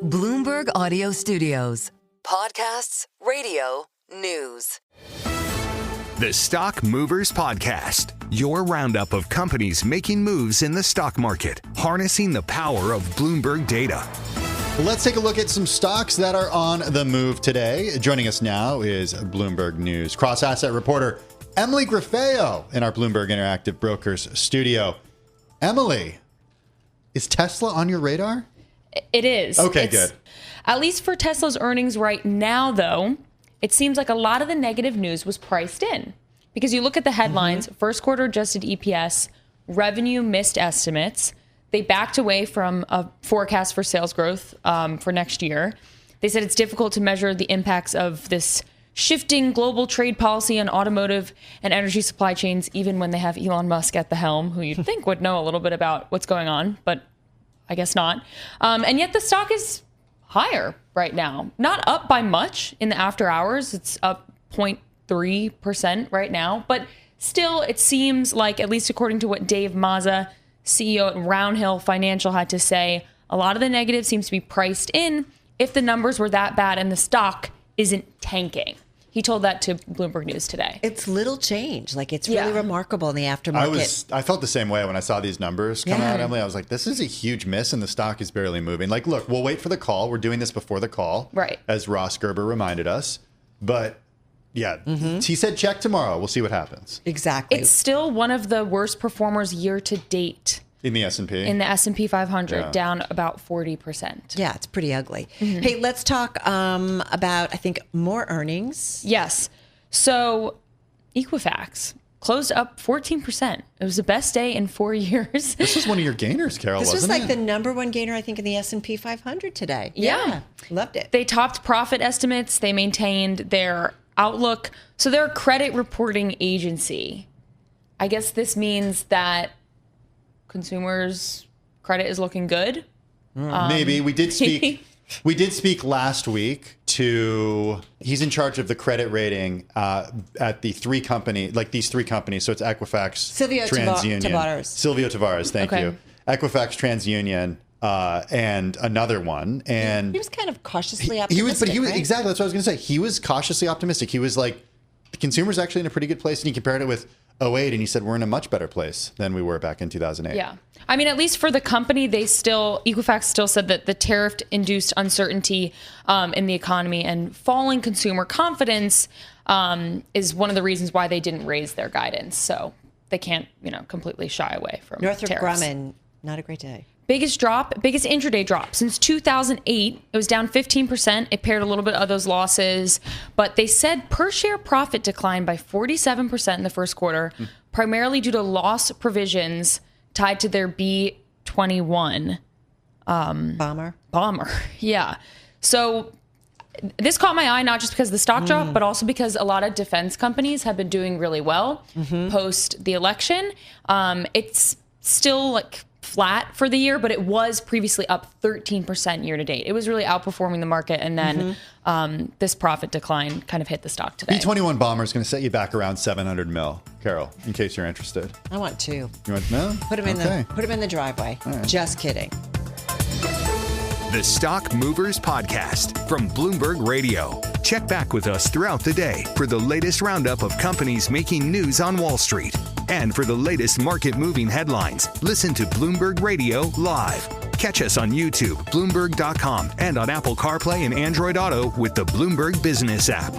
Bloomberg Audio Studios. Podcasts, radio, news. The Stock Movers Podcast, your roundup of companies making moves in the stock market, harnessing the power of Bloomberg data. Let's take a look at some stocks that are on the move today. Joining us now is Bloomberg News cross-asset reporter Emily Griffeo in our Bloomberg Interactive Brokers studio. Emily, is Tesla on your radar? It is. Okay, good. At least for Tesla's earnings right now, though, it seems like a lot of the negative news was priced in. Because you look at the headlines, first quarter adjusted EPS, revenue missed estimates. They backed away from a forecast for sales growth for next year. They said it's difficult to measure the impacts of this shifting global trade policy on automotive and energy supply chains, even when they have Elon Musk at the helm, who you'd think would know a little bit about what's going on, but I guess not. And yet the stock is higher right now. Not up by much in the after hours. It's up 0.3% right now. But still, it seems like, at least according to what Dave Mazza, CEO at Roundhill Financial, had to say, a lot of the negative seems to be priced in if the numbers were that bad and the stock isn't tanking. He told that to Bloomberg News today. It's little change. Like, it's really remarkable in the aftermarket. I felt the same way when I saw these numbers come out, Emily. I was like, this is a huge miss, and the stock is barely moving. Like, look, we'll wait for the call. We're doing this before the call, right? As Ross Gerber reminded us. But yeah, he said check tomorrow. We'll see what happens. Exactly. It's still one of the worst performers year to date. In the S&P? In the S&P 500, down about 40%. Yeah, it's pretty ugly. Hey, let's talk about, I think, more earnings. Yes. So Equifax closed up 14%. It was the best day in 4 years. This was one of your gainers, Carol, wasn't it? This was like the number one gainer, I think, in the S&P 500 today. Yeah. Loved it. They topped profit estimates. They maintained their outlook. So they're a credit reporting agency. I guess this means that consumers' credit is looking good. Maybe. We did speak last week to, he's in charge of the credit rating at these three companies. So it's Equifax, Silvio TransUnion. Tavares. Silvio Tavares, thank you. Equifax, TransUnion, and another one. And he was kind of cautiously optimistic. Right? Exactly, that's what I was going to say. He was cautiously optimistic. He was like, the consumer's actually in a pretty good place. And he compared it with 2008, and he said we're in a much better place than we were back in 2008. Yeah. I mean, at least for the company, Equifax still said that the tariff-induced uncertainty in the economy and falling consumer confidence is one of the reasons why they didn't raise their guidance. So they can't, completely shy away from Northrup tariffs. Grumman, not a great day. Biggest intraday drop since 2008. It was down 15%. It paired a little bit of those losses, but they said per share profit declined by 47% in the first quarter, primarily due to loss provisions tied to their B-21 bomber. Yeah. So this caught my eye, not just because of the stock drop, but also because a lot of defense companies have been doing really well post the election. It's still flat for the year, but it was previously up 13% year to date. It was really outperforming the market, and then this profit decline kind of hit the stock today. B-21 bomber is going to set you back around 700 mil, Carol, in case you're interested. I want two. You want no? Put them in the driveway. Right. Just kidding. The Stock Movers Podcast from Bloomberg Radio. Check back with us throughout the day for the latest roundup of companies making news on Wall Street. And for the latest market-moving headlines, listen to Bloomberg Radio live. Catch us on YouTube, Bloomberg.com, and on Apple CarPlay and Android Auto with the Bloomberg Business app.